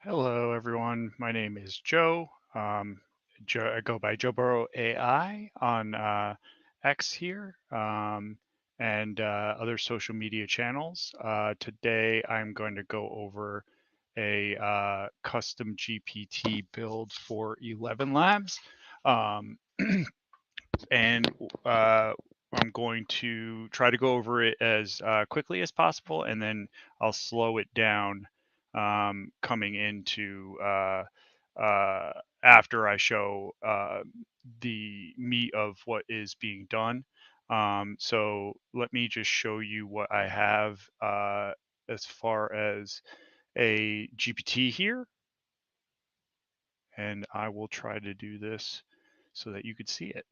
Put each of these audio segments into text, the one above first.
Hello, everyone. My name is Joe. I go by Joe Burrow AI on X here and other social media channels. Today, I'm going to go over a custom GPT build for ElevenLabs. Um, and I'm going to try to go over it as quickly as possible, and then I'll slow it down coming into uh, after I show the meat of what is being done. So let me just show you what I have as far as a GPT here, and I will try to do this so that you could see it.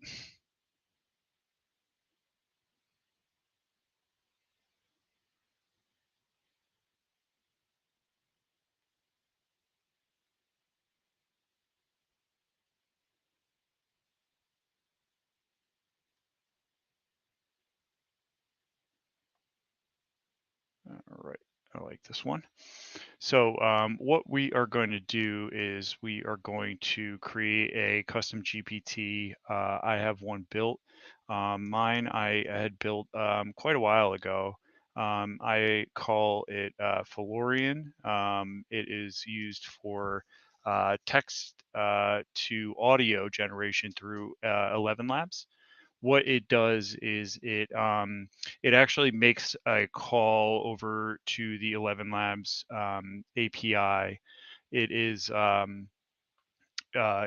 All right, I like this one. So what we are going to do is we are going to create a custom GPT. I have one built. Mine I had built quite a while ago. I call it Felorian. It is used for text to audio generation through ElevenLabs. What it does is it actually makes a call over to the ElevenLabs API. It is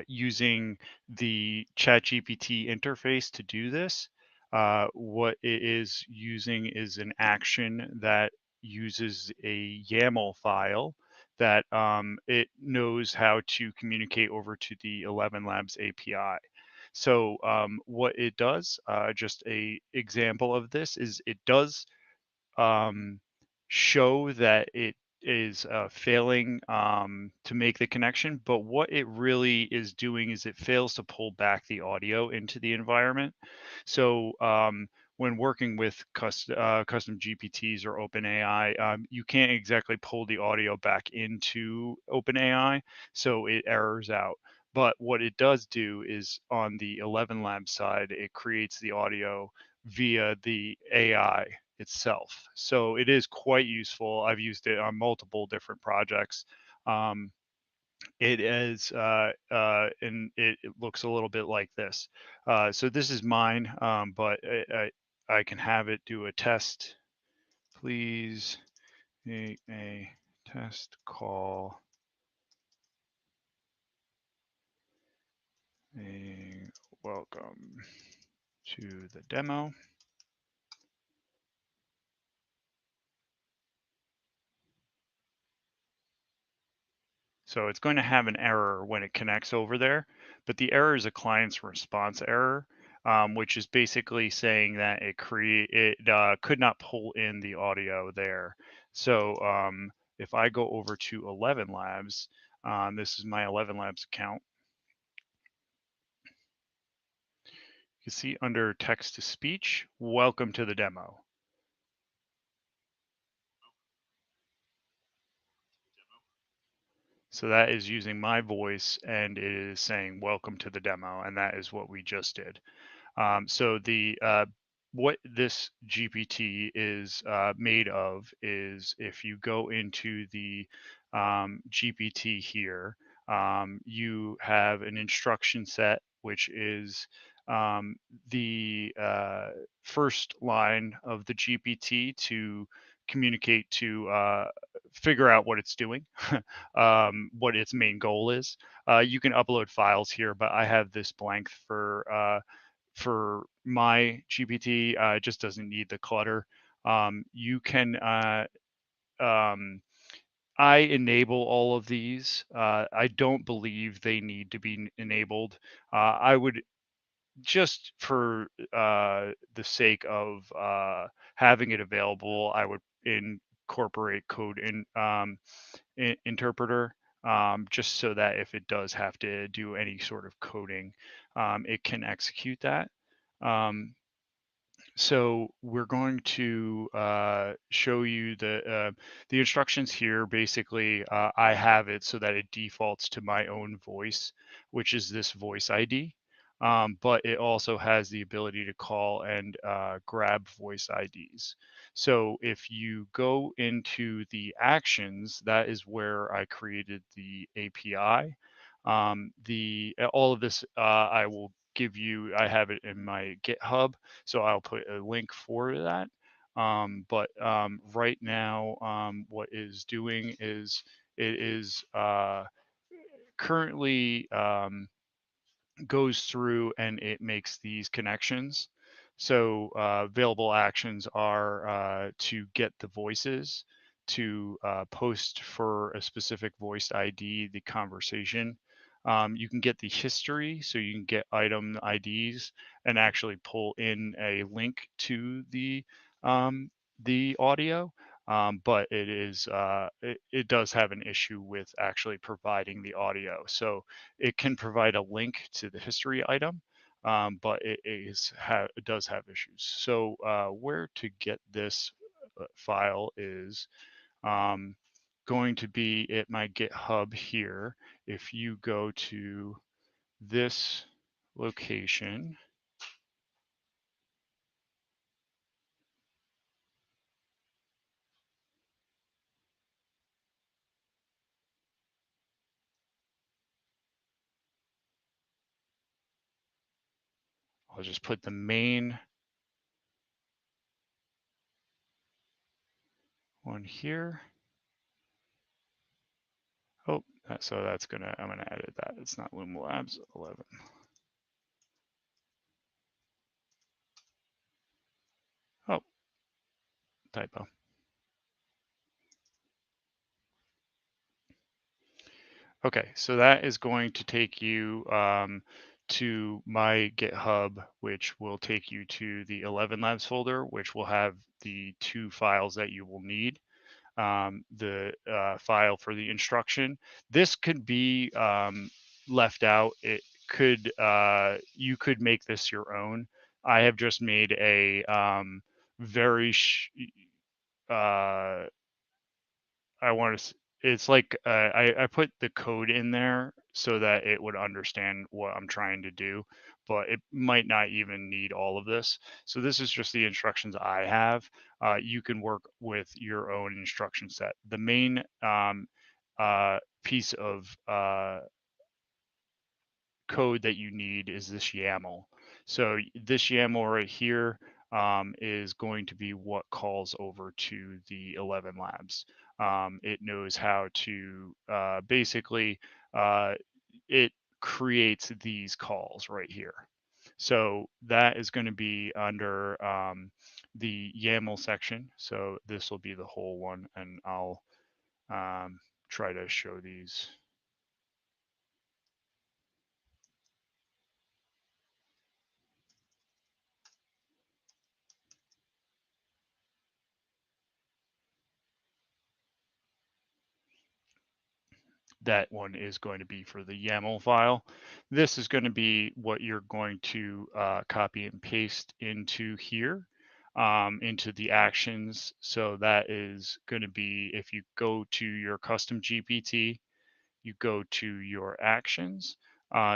using the ChatGPT interface to do this. What it is using is an action that uses a YAML file that it knows how to communicate over to the ElevenLabs API. So what it does, just a example of this is it does um, show that it is failing to make the connection, but what it really is doing is it fails to pull back the audio into the environment. So when working with custom GPTs or OpenAI, you can't exactly pull the audio back into OpenAI, so it errors out. But what it does do is on the ElevenLabs side, it creates the audio via the AI itself. So it is quite useful. I've used it on multiple different projects. Um, it is, and it looks a little bit like this. So this is mine, but I can have it do a test. Please make a test call. A welcome to the demo. So it's going to have an error when it connects over there, but the error is a client's response error, which is basically saying that it could not pull in the audio there. So if I go over to ElevenLabs, this is my ElevenLabs account. You can see under text to speech, welcome to the demo. So that is using my voice and it is saying welcome to the demo, and that is what we just did. So the what this GPT is made of is if you go into the GPT here, you have an instruction set, which is the first line of the GPT to communicate to figure out what it's doing, what its main goal is. You can upload files here, but I have this blank for my GPT. It just doesn't need the clutter. You can um, I enable all of these. I don't believe they need to be enabled. I would just for the sake of having it available, I would incorporate code interpreter, just so that if it does have to do any sort of coding, it can execute that. Um, So we're going to show you the instructions here. Basically, I have it so that it defaults to my own voice, which is this voice ID. But it also has the ability to call and grab voice IDs. So if you go into the actions, that is where I created the API. The all of this I will give you. I have it in my GitHub, so I'll put a link for that. But right now, what is doing is it is currently goes through and it makes these connections. So available actions are to get the voices, to post for a specific voiced ID, the conversation. You can get the history, so you can get item IDs and actually pull in a link to the audio. But it does have an issue with actually providing the audio. So it can provide a link to the history item, but it does have issues. So where to get this file is um, going to be at my GitHub here. If you go to this location, I'll just put the main one here. Oh, so I'm gonna edit that. It's not ElevenLabs 11. Oh, typo. Okay, so that is going to take you to my GitHub, which will take you to the ElevenLabs folder, which will have the two files that you will need. The file for the instruction. This could be left out. It could you could make this your own. I have just made a very uh, I want to. It's like I put the code in there so that it would understand what I'm trying to do, but it might not even need all of this. So this is just the instructions I have. You can work with your own instruction set. The main piece of code that you need is this YAML. So this YAML right here is going to be what calls over to the ElevenLabs. It knows how to basically, uh, it creates these calls right here. So that is going to be under the YAML section. So this will be the whole one, and I'll try to show these. That one is going to be for the YAML file. This is going to be what you're going to copy and paste into here, into the actions. So that is going to be, if you go to your custom GPT, you go to your actions,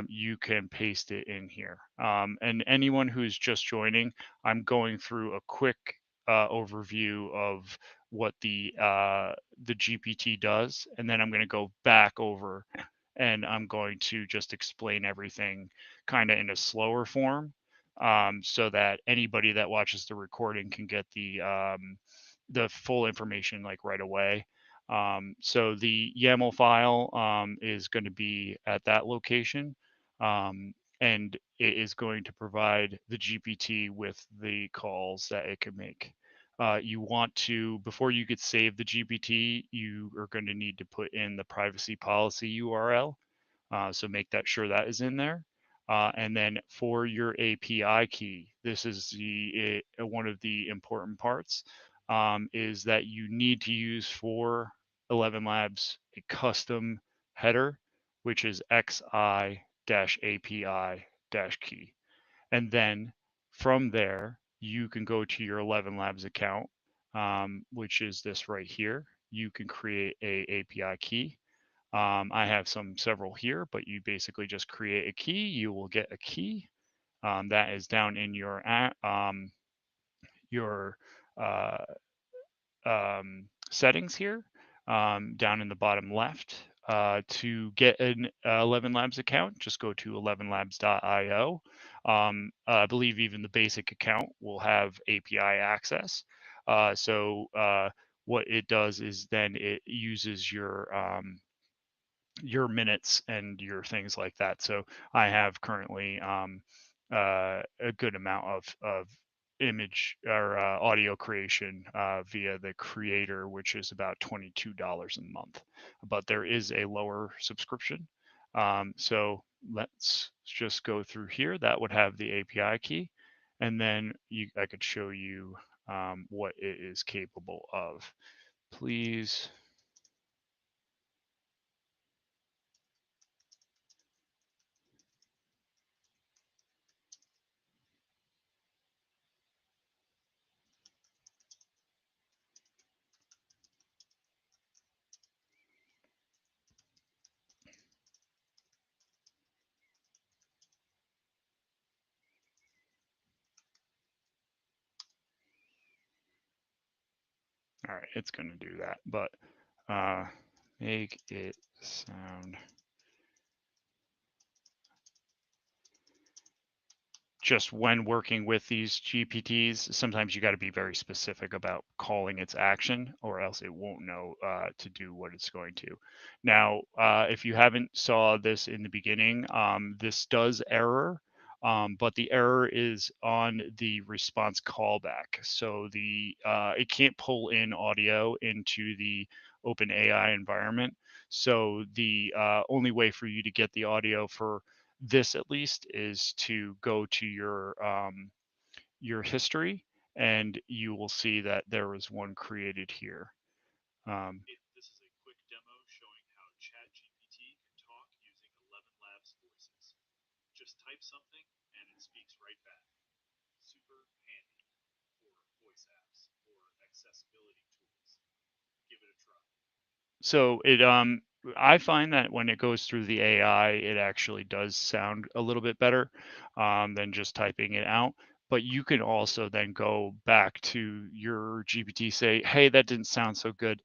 you can paste it in here. And anyone who's just joining, I'm going through a quick overview of what the GPT does, and then I'm going to go back over and I'm going to just explain everything kind of in a slower form, so that anybody that watches the recording can get the full information like right away. So the YAML file is going to be at that location, um, and it is going to provide the GPT with the calls that it can make. You want to, before you could save the GPT, you are going to need to put in the privacy policy URL. So make that sure that is in there. And then for your API key, this is one of the important parts, is that you need to use for ElevenLabs a custom header, which is XI-API-key. And then from there, you can go to your ElevenLabs account, which is this right here. You can create a API key. I have several here, but you basically just create a key. You will get a key that is down in your uh, settings here, down in the bottom left. To get an ElevenLabs account, just go to elevenlabs.io. I believe even the basic account will have API access. So what it does is then it uses your minutes and your things like that. So I have currently a good amount of image or audio creation via the creator, which is about $22 a month. But there is a lower subscription. So let's just go through here. That would have the API key. And then I could show you what it is capable of. Please. All right, it's going to do that, but make it sound. Just when working with these GPTs, sometimes you got to be very specific about calling its action, or else it won't know to do what it's going to. Now, if you haven't saw this in the beginning, this does error, but the error is on the response callback. So it can't pull in audio into the OpenAI environment. So the only way for you to get the audio for this at least is to go to your history, and you will see that there was one created here. This is a quick demo showing how ChatGPT can talk using ElevenLabs voices. Just type something and it speaks right back. Super handy for voice apps or accessibility tools. Give it a try. So I find that when it goes through the AI, it actually does sound a little bit better than just typing it out. But you can also then go back to your GPT, say, hey, that didn't sound so good.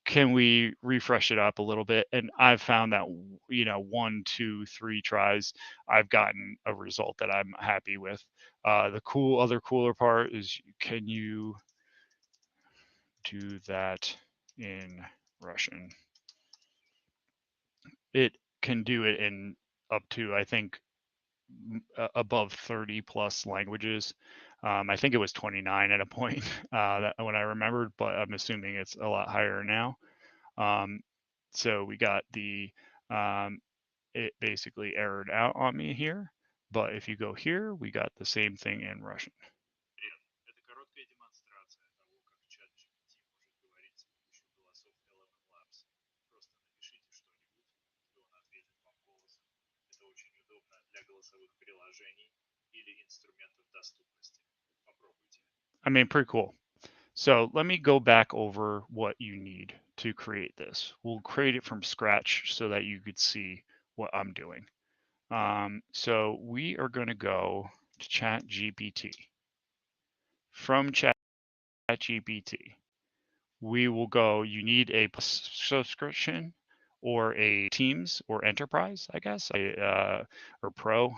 Can we refresh it up a little bit? And I've found that, 1, 2, 3 tries, I've gotten a result that I'm happy with. The other cooler part is, can you do that in Russian? It can do it in up to, I think, above 30 plus languages. I think it was 29 at a point when I remembered, but I'm assuming it's a lot higher now. So we got it basically errored out on me here. But if you go here, we got the same thing in Russian. Это короткая демонстрация того, как ChatGPT может говорить с помощью голосов ElevenLabs. Просто напишите что-нибудь, и он ответит вам голосом. Это очень удобно для голосовых приложений или инструментов доступности. Попробуйте. I mean, pretty cool. So let me go back over what you need to create this. We'll create it from scratch so that you could see what I'm doing. So we are going to go to ChatGPT. From ChatGPT, we will go, you need a subscription or a Teams or Enterprise, I guess, or Pro,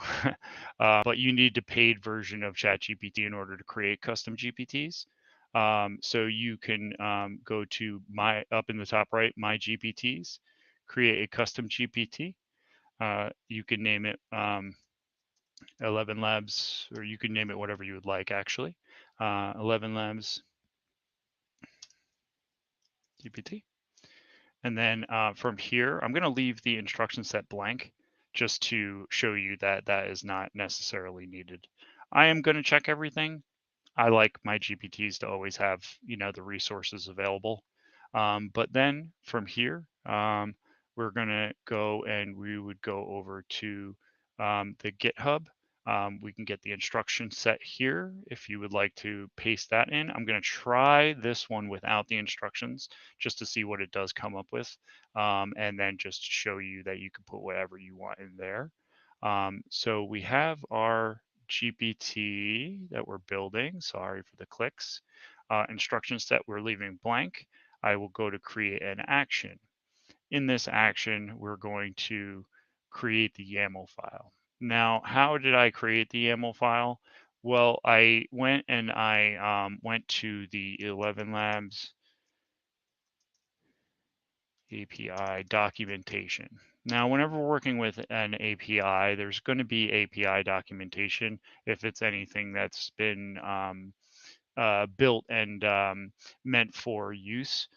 but you need the paid version of ChatGPT in order to create custom GPTs. So you can go to up in the top right, My GPTs, create a custom GPT. You can name it ElevenLabs, or you can name it whatever you would like, actually. ElevenLabs GPT. And then from here, I'm going to leave the instruction set blank just to show you that that is not necessarily needed. I am going to check everything. I like my GPTs to always have, the resources available. But then from here, we're going to go and we would go over to the GitHub We can get the instruction set here if you would like to paste that in. I'm going to try this one without the instructions just to see what it does come up with, and then just to show you that you can put whatever you want in there. So we have our GPT that we're building. Sorry for the clicks. Instruction set we're leaving blank. I will go to create an action. In this action, we're going to create the YAML file. Now, how did I create the YAML file? Well, I went and I went to the ElevenLabs API documentation. Now, whenever we're working with an API, there's going to be API documentation if it's anything that's been built and meant for use.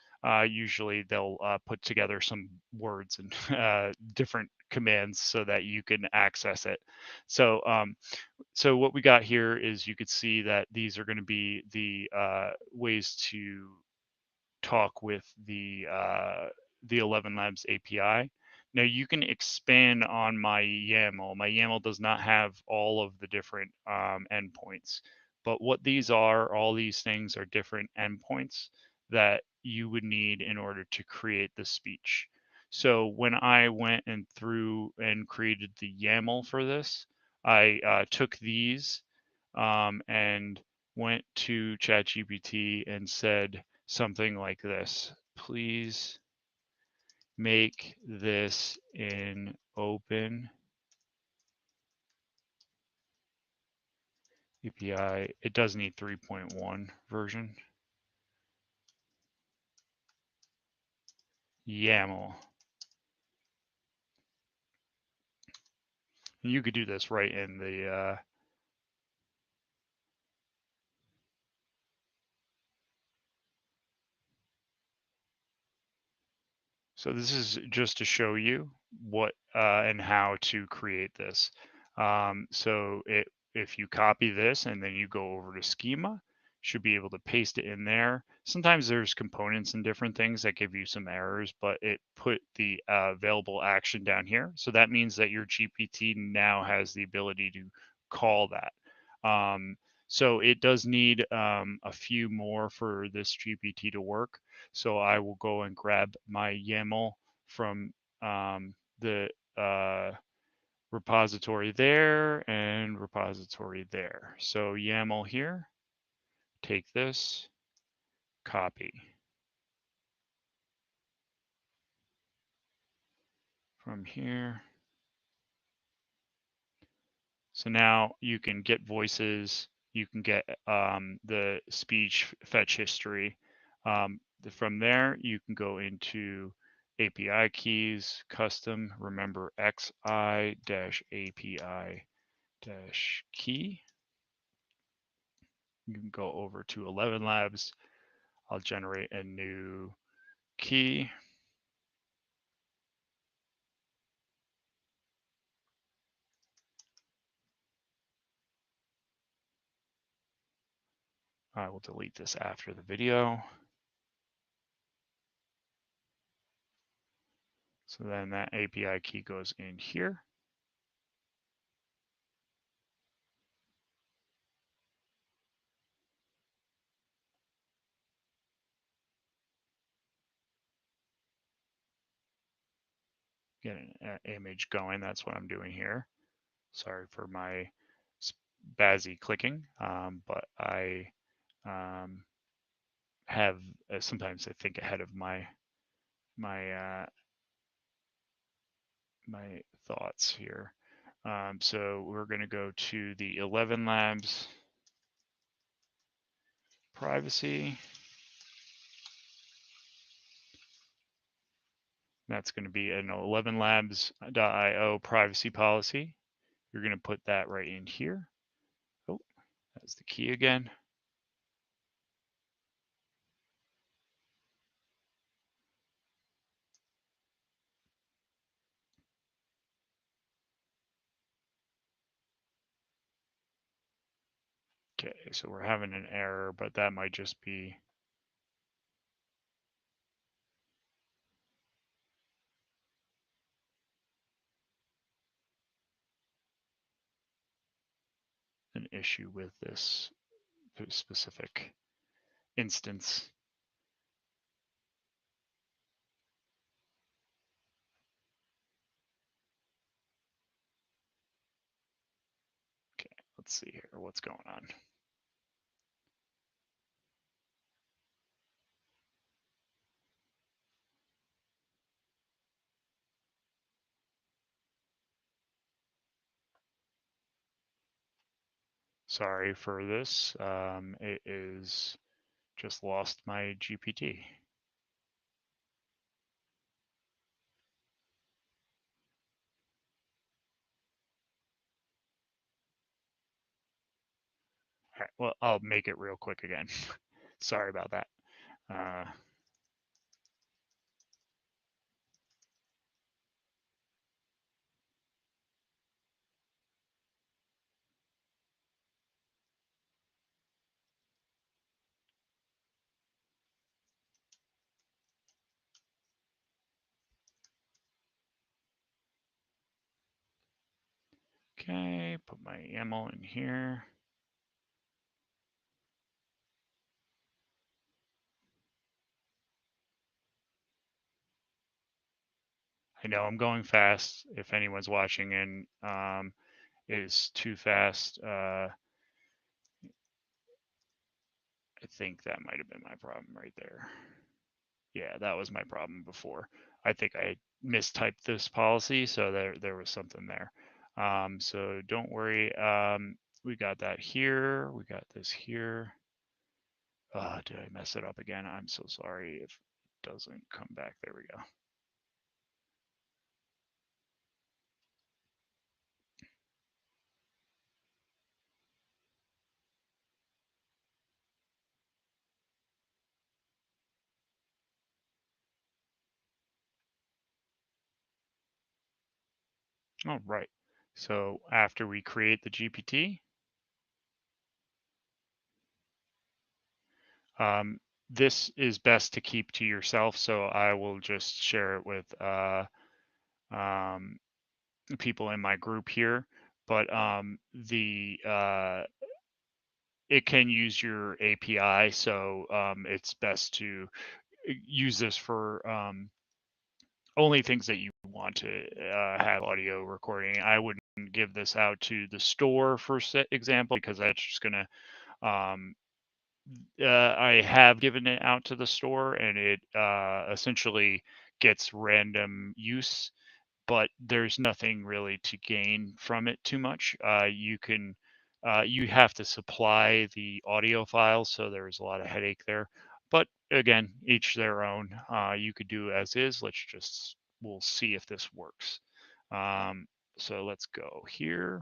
Usually they'll put together some words and different commands so that you can access it. So what we got here is you could see that these are going to be the ways to talk with the ElevenLabs API. Now you can expand on my YAML. My YAML does not have all of the different endpoints, but what these are, all these things are different endpoints that you would need in order to create the speech. So when I went and through and created the YAML for this, I took these and went to ChatGPT and said something like this: please make this in open API. It does need 3.1 version. YAML. And you could do this right in the so this is just to show you what and how to create this. So if you copy this and then you go over to schema, should be able to paste it in there. Sometimes there's components and different things that give you some errors, but it put the available action down here. So that means that your GPT now has the ability to call that. So it does need a few more for this GPT to work. So I will go and grab my YAML from the repository there and repository there. So YAML here, take this, copy from here. So now you can get voices, you can get the speech fetch history. From there, you can go into API keys, custom, remember xi-API-key. You can go over to ElevenLabs. I'll generate a new key. I will delete this after the video. So then that API key goes in here. Get an image going. That's what I'm doing here. Sorry for my spazzy clicking, but I have sometimes I think ahead of my my my thoughts here. So we're going to go to the ElevenLabs privacy. That's going to be an ElevenLabs.io privacy policy. You're going to put that right in here. Oh, that's the key again. Okay, so we're having an error, but that might just be an issue with this specific instance. Okay, let's see here. What's going on? Sorry for this. It is just lost my GPT. All right, well, I'll make it real quick again. Sorry about that. Okay, put my YAML in here. I know I'm going fast. If anyone's watching and it is too fast, I think that might have been my problem right there. Yeah, that was my problem before. I think I mistyped this policy, so there was something there. So don't worry. We got that here. We got this here. Did I mess it up again? I'm so sorry if it doesn't come back. There we go. All right. So after we create the GPT, this is best to keep to yourself. So I will just share it with um, people in my group here. But it can use your API, so it's best to use this for only things that you want to have audio recording. I wouldn't give this out to the store, for example, because that's just going to I have given it out to the store, and it essentially gets random use, but there's nothing really to gain from it too much. You have to supply the audio files, so there's a lot of headache there. But again, each their own. You could do as is. We'll see if this works. So let's go here.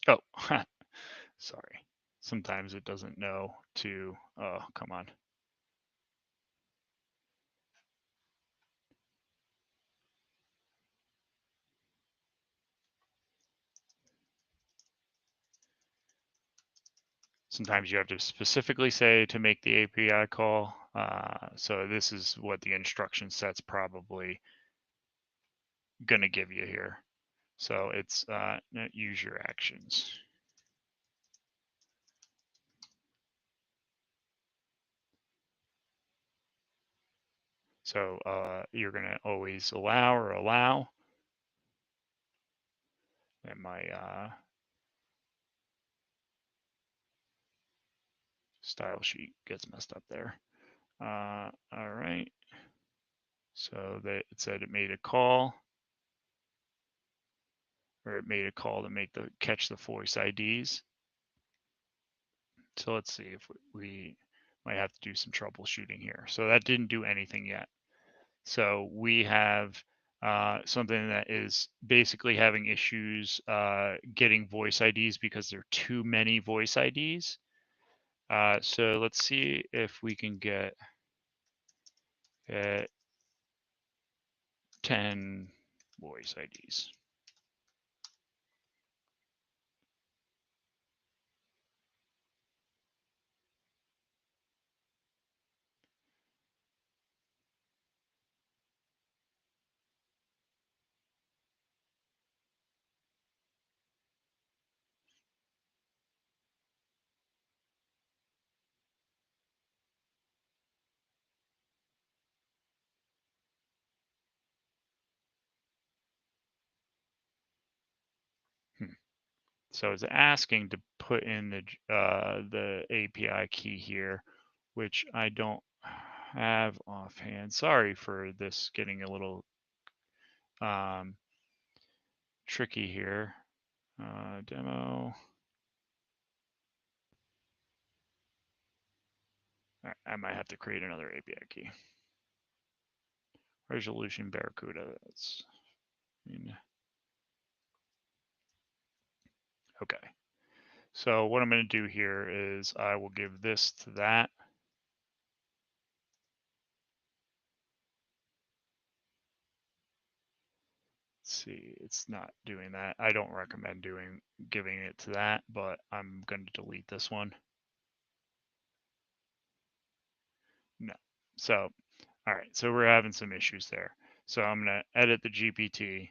Oh, sorry. Sometimes it doesn't know to, oh, come on. Sometimes you have to specifically say to make the API call. So this is what the instruction set's probably going to give you here. So it's use your actions. So you're going to always allow. And my style sheet gets messed up there. All right. So that it said it made a call, or it made a call to catch the voice IDs. So let's see if we might have to do some troubleshooting here. So that didn't do anything yet. So we have something that is basically having issues getting voice IDs because there are too many voice IDs. So let's see if we can get 10 voice IDs. So it's asking to put in the API key here, which I don't have offhand. Sorry for this getting a little tricky here. Demo. All right, I might have to create another API key. Resolution Barracuda. That's okay. So what I'm going to do here is I will give this to that. Let's see, it's not doing that. I don't recommend giving it to that, but I'm going to delete this one. No. So, all right. So we're having some issues there. So I'm going to edit the GPT.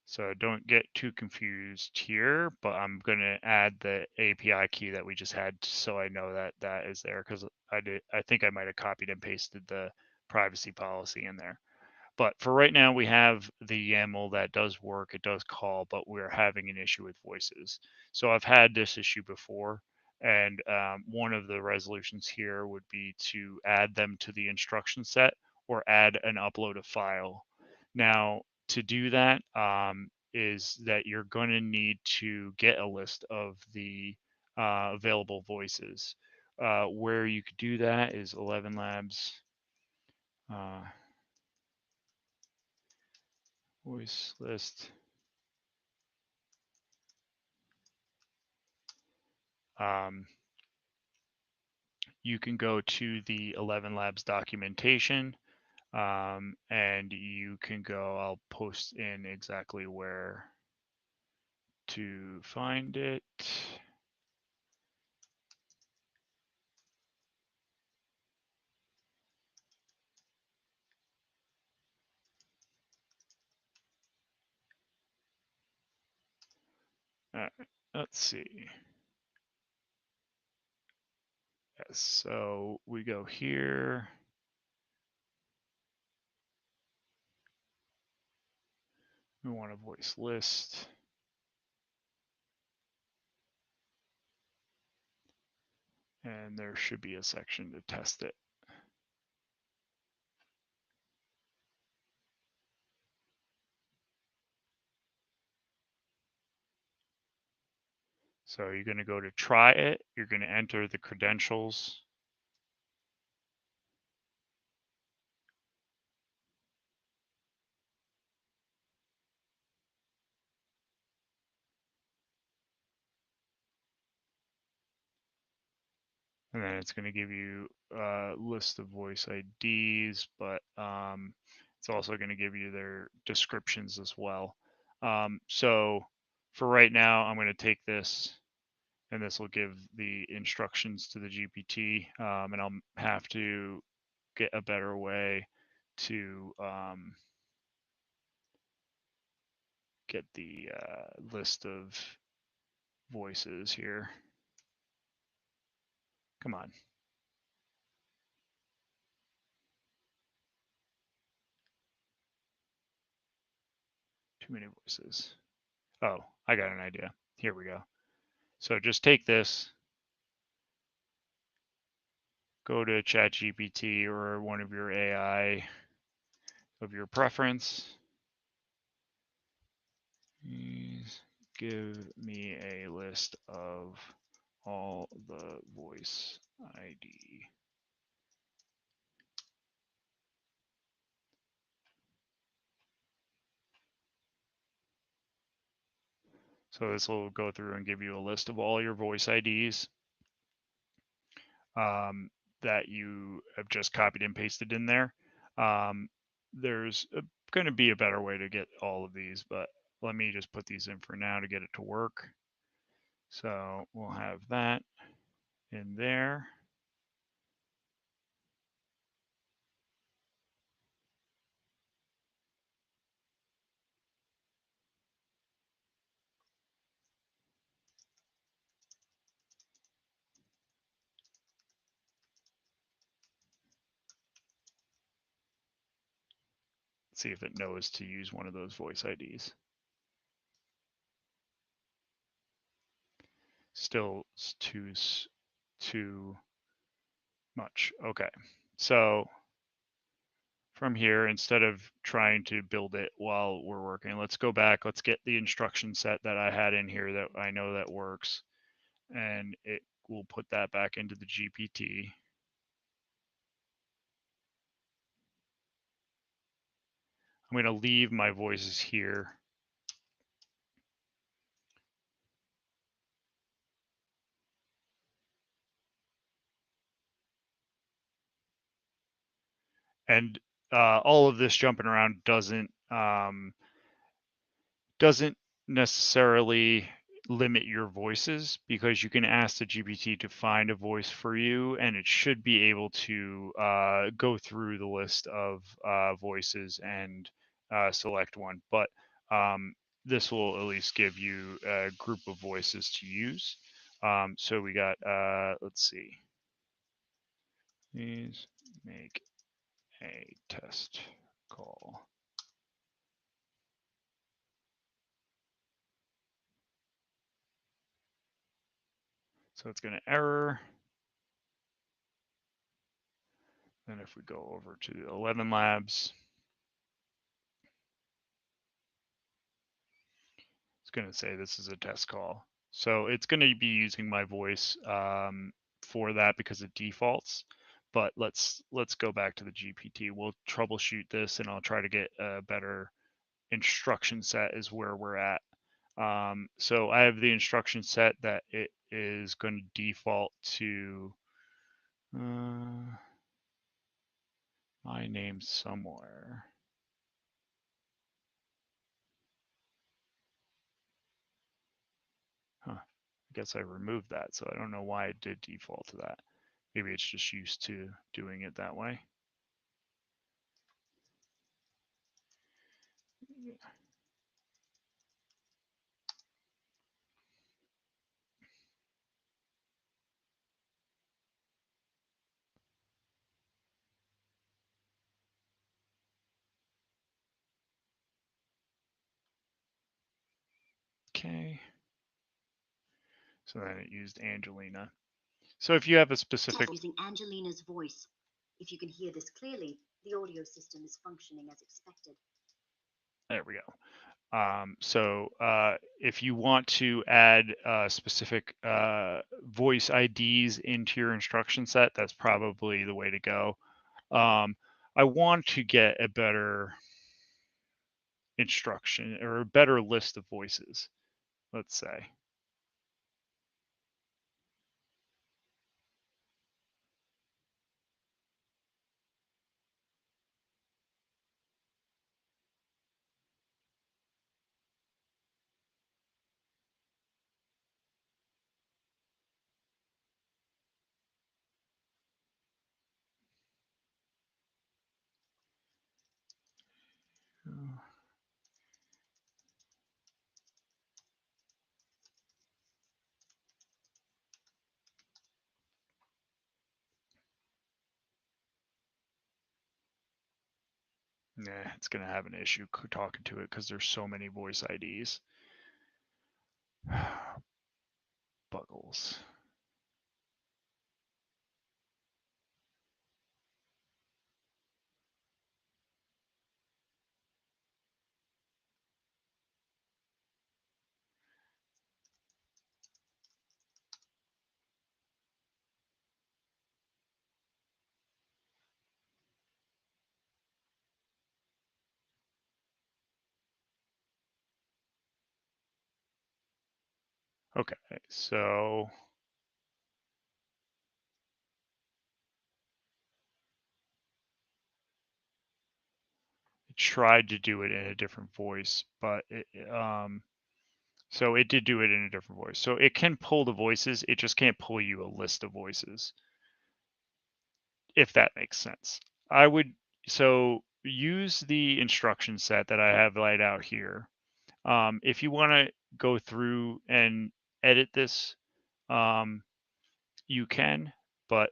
So don't get too confused here, but I'm going to add the API key that we just had so I know that that is there, because I think I might have copied and pasted the privacy policy in there. But for right now, we have the YAML that does work. It does call, but we're having an issue with voices. So I've had this issue before. And one of the resolutions here would be to add them to the instruction set or add an upload a file. Now, to do that is that you're going to need to get a list of the available voices. Where you could do that is ElevenLabs. Voice list. You can go to the ElevenLabs documentation and you can go, I'll post in exactly where to find it. Let's see. Yes, so we go here. We want a voice list. And there should be a section to test it. So you're going to go to try it. You're going to enter the credentials. And then it's going to give you a list of voice IDs, but it's also going to give you their descriptions as well. So for right now, I'm going to take this, and this will give the instructions to the GPT, and I'll have to get a better way to get the list of voices here. Come on. Too many voices. Oh, I got an idea. Here we go. So just take this, go to ChatGPT or one of your AI of your preference. Please give me a list of all the voice ID. So this will go through and give you a list of all your voice IDs that you have just copied and pasted in there. There's going to be a better way to get all of these, but let me just put these in for now to get it to work. So we'll have that in there. See if it knows to use one of those voice IDs. still too much. Okay, so from here, instead of trying to build it while we're working, let's go back. Let's get the instruction set that I had in here that I know that works, and it will put that back into the GPT. I'm going to leave my voices here. And all of this jumping around doesn't necessarily limit your voices, because you can ask the GPT to find a voice for you, and it should be able to go through the list of voices and select one. But this will at least give you a group of voices to use. So we got, let's see, please make a test call. So it's going to error. Then if we go over to the ElevenLabs, it's going to say this is a test call. So it's going to be using my voice for that because it defaults. But let's go back to the GPT. We'll troubleshoot this, and I'll try to get a better instruction set is where we're at. So I have the instruction set that it is going to default to my name somewhere. Huh. I guess I removed that, so I don't know why it did default to that. Maybe it's just used to doing it that way. Okay. So then it used Angelina. So if you have a specific... Using Angelina's voice. If you can hear this clearly, the audio system is functioning as expected. There we go. So if you want to add specific voice IDs into your instruction set, that's probably the way to go. I want to get a better instruction or a better list of voices, let's say. Nah, it's going to have an issue talking to it because there's so many voice IDs. Buggles. Okay, so it tried to do it in a different voice, but so it did do it in a different voice. So it can pull the voices, it just can't pull you a list of voices, if that makes sense. I would, so use the instruction set that I have laid out here. If you want to go through and edit this, you can, but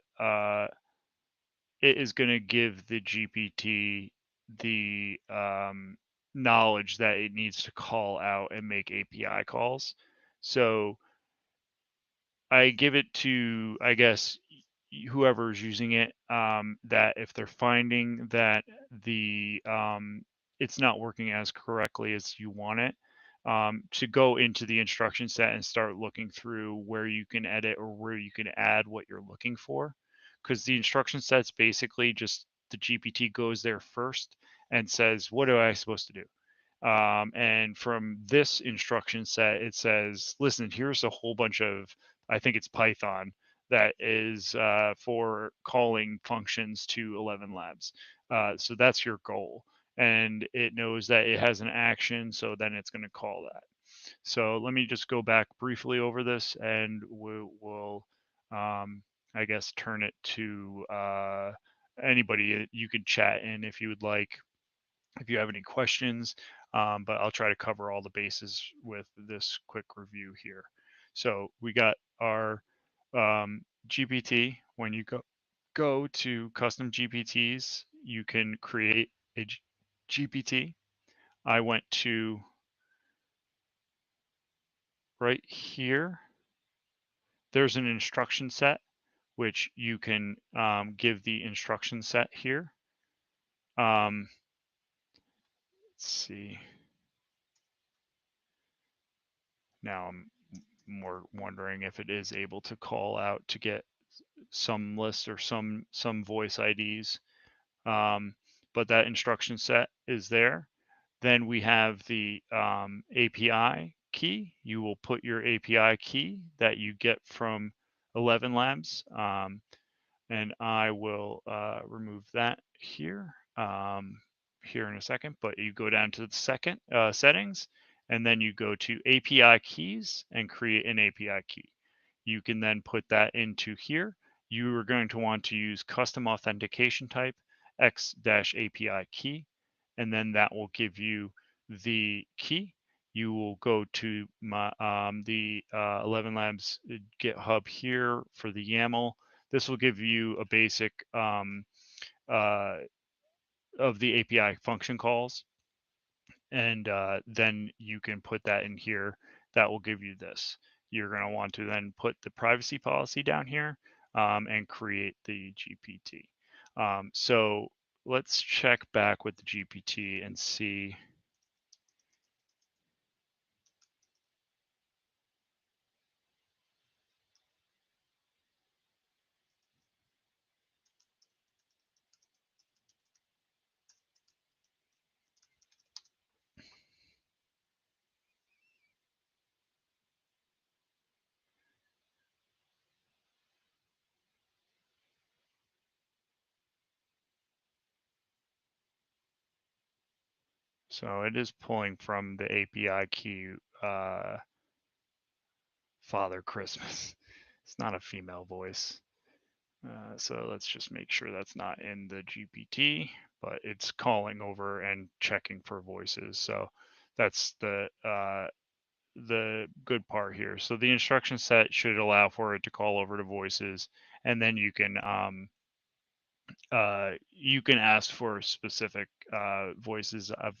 it is going to give the GPT the knowledge that it needs to call out and make API calls. So I give it to, I guess, whoever's using it, that if they're finding that it's not working as correctly as you want it, to go into the instruction set and start looking through where you can edit or where you can add what you're looking for. Because the instruction set's basically just the GPT goes there first and says, what am I supposed to do? And from this instruction set, it says, listen, here's a whole bunch of, I think it's Python, that is for calling functions to ElevenLabs. So that's your goal. And it knows that it has an action, so then it's going to call that. So let me just go back briefly over this, and we'll I guess, turn it to anybody. You can chat in if you would like, if you have any questions, but I'll try to cover all the bases with this quick review here. So we got our GPT. When you go to custom GPTs, you can create a GPT. I went to right here. There's an instruction set, which you can give the instruction set here. Let's see. Now I'm more wondering if it is able to call out to get some lists or some voice IDs. But that instruction set is there. Then we have the API key. You will put your API key that you get from ElevenLabs, and I will remove that here in a second. But you go down to the second settings, and then you go to API keys and create an API key. You can then put that into here. You are going to want to use custom authentication type X-API key, and then that will give you the key. You will go to the ElevenLabs GitHub here for the YAML. This will give you a basic uh, of the API function calls, and then you can put that in here. That will give you this. You're going to want to then put the privacy policy down here and create the GPT. So let's check back with the GPT and see. So it is pulling from the API key, Father Christmas. It's not a female voice. So let's just make sure that's not in the GPT, but it's calling over and checking for voices. So that's the good part here. So the instruction set should allow for it to call over to voices, and then you can ask for specific voices. I've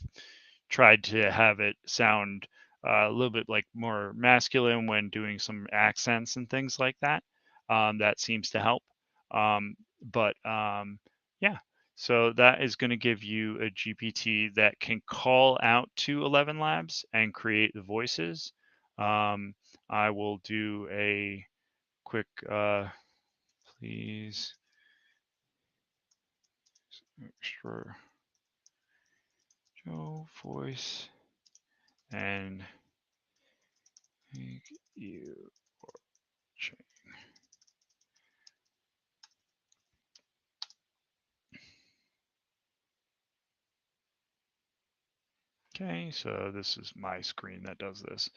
tried to have it sound a little bit like more masculine when doing some accents and things like that. That seems to help. But yeah, so that is going to give you a GPT that can call out to ElevenLabs and create the voices. I will do a quick, please, extra Joe voice and make you change. Okay, so this is my screen that does this.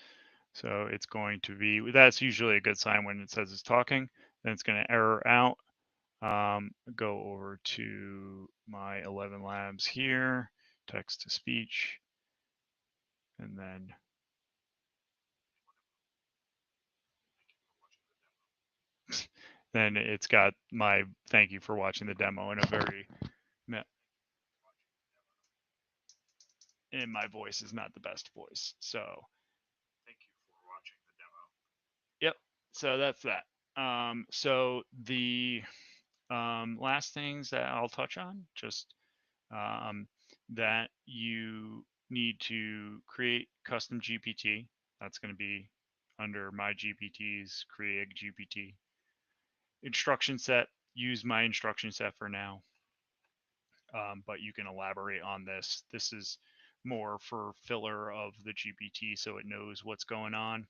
So it's going to be, that's usually a good sign when it says it's talking. Then it's going to error out. Go over to my ElevenLabs here, text to speech, and then it's got my thank you for watching the demo in a very, and my voice is not the best voice. So thank you for watching the demo. Yep. So that's that. So the last things that I'll touch on, just um, that you need to create custom GPT. That's going to be under my GPTs, create GPT. Instruction set, use my instruction set for now, but you can elaborate on this. This is more for filler of the GPT so it knows what's going on.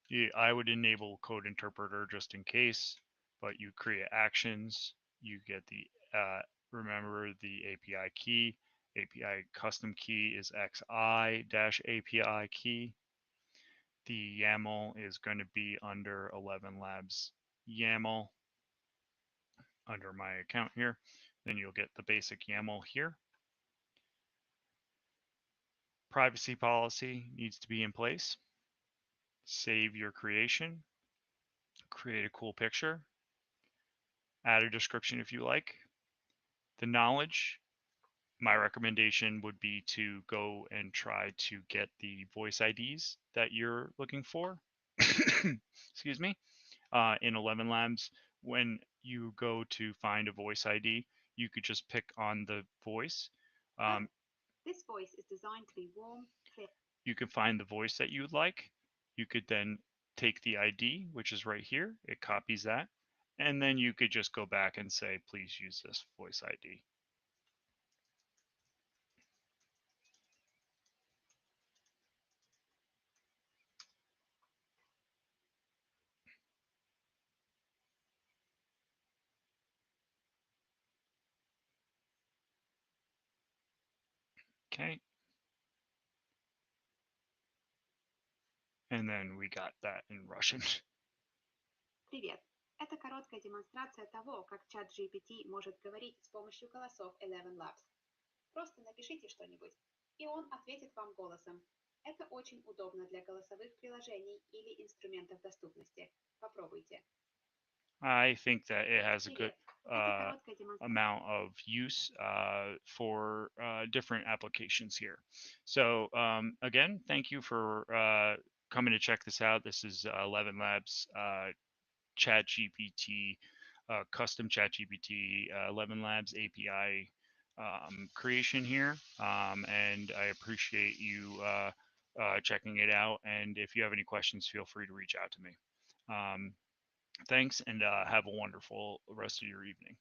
Yeah, I would enable code interpreter just in case, but you create actions, you get the remember the API key. API custom key is XI dash API key. The YAML is going to be under ElevenLabs YAML under my account here. Then you'll get the basic YAML here. Privacy policy needs to be in place. Save your creation. Create a cool picture. Add a description if you like. The knowledge, my recommendation would be to go and try to get the voice IDs that you're looking for. Excuse me. In ElevenLabs, when you go to find a voice ID, you could just pick on the voice. Um, This voice is designed to be warm, clear. You can find the voice that you would like. You could then take the ID, which is right here. It copies that. And then you could just go back and say, please use this voice ID. Okay. And then we got that in Russian. Привет! Это короткая демонстрация того, как чат GPT может говорить с помощью голосов ElevenLabs. Просто напишите что-нибудь, и он ответит вам голосом. Это очень удобно для голосовых приложений или инструментов доступности. Попробуйте. I think that it has a good Привет! Это короткая демонстрация. amount of use for different applications here. So again, thank you for coming to check this out. This is ElevenLabs Chat GPT, custom Chat GPT, ElevenLabs API creation here, and I appreciate you checking it out. And if you have any questions, feel free to reach out to me. Thanks, and have a wonderful rest of your evening.